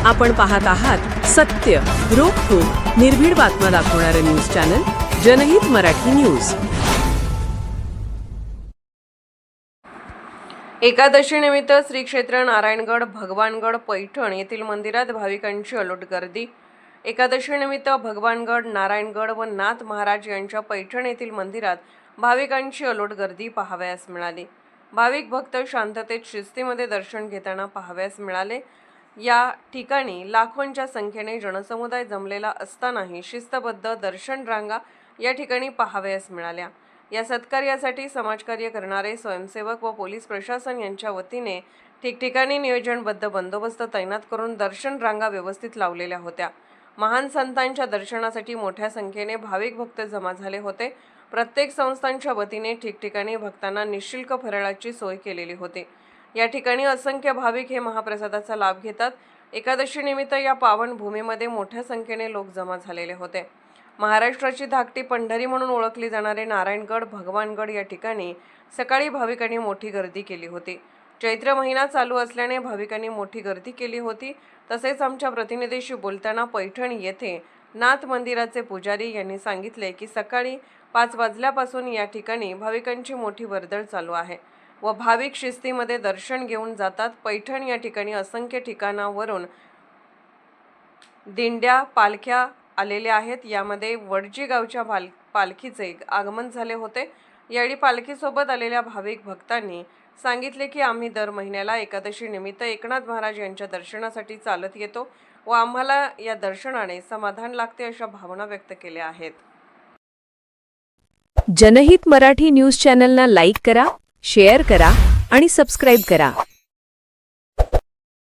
आपण पाहत आहात सत्य, रोखठोक, निर्भीड बातम्या दाखवणारे न्यूज चॅनल जनहित मराठी न्यूज। एकादशीनिमित्त श्री क्षेत्र नारायणगड, भगवानगड, पैठण येथील मंदिरात भाविकांची अलोट गर्दी। एकादशीनिमित्त भगवानगड, नारायणगड व नाथ महाराज यांच्या पैठण येथील मंदिरात भाविकांची अलोट गर्दी पाहावयास मिळाली। भाविक भक्त शांततेत शिस्तीमध्ये दर्शन घेताना पाहावयास मिळाले। या ठिकाणी लाखोंच्या संख्येने जनसमुदाय जमलेला असतानाही शिस्तबद्ध दर्शन रांगा या ठिकाणी पाहावयास मिळाल्या। या सत्कार्यासाठी समाजकार्य करणारे स्वयंसेवक व पोलीस प्रशासन यांच्या वतीने ठिकठिकाणी नियोजनबद्ध बंदोबस्त तैनात करून दर्शन रांगा व्यवस्थित लावलेल्या होत्या। महान संतांच्या दर्शनासाठी मोठ्या संख्येने भाविक भक्त जमा झाले होते। प्रत्येक संस्थांच्या वतीने ठिकठिकाणी भक्तांना निःशुल्क फराळाची सोय केलेली होती। या ठिकाणी असंख्य भाविक हे महाप्रसादाचा लाभ घेतात। एकादशी निमित्त या पावन भूमीमध्ये मोठ्या संख्येने लोक जमा झालेले होते। महाराष्ट्राची धाकटी पंढरी म्हणून ओळखली जाणारे नारायणगड, भगवानगड या ठिकाणी सकाळी भाविकांनी मोठी गर्दी केली होती। चैत्र महिना चालू असल्याने भाविकांनी मोठी गर्दी केली होती। तसेच आमच्या प्रतिनिधीशी बोलताना पैठण येथे नाथ मंदिराचे पुजारी यांनी सांगितले की सकाळी 5 वाजल्यापासून या ठिकाणी भाविकांची मोठी वर्दळ चालू आहे व भाविक शिस्तीमध्ये दर्शन घेऊन जातात। पैठण या ठिकाणी असंख्य ठिकाणावरून दिंड्या, पालख्या आलेल्या आहेत। यामध्ये वडजी गावच्या पालखीचे आगमन झाले होते। यावेळी पालखीसोबत आलेल्या भाविक भक्तांनी सांगितले की आम्ही दर महिन्याला एकादशी निमित्त एकनाथ महाराज यांच्या दर्शनासाठी चालत येतो व आम्हाला या दर्शनाने समाधान लागते अशा भावना व्यक्त केल्या आहेत। जनहित मराठी न्यूज चॅनलना लाईक करा, शेअर करा आणि सबस्क्राइब करा।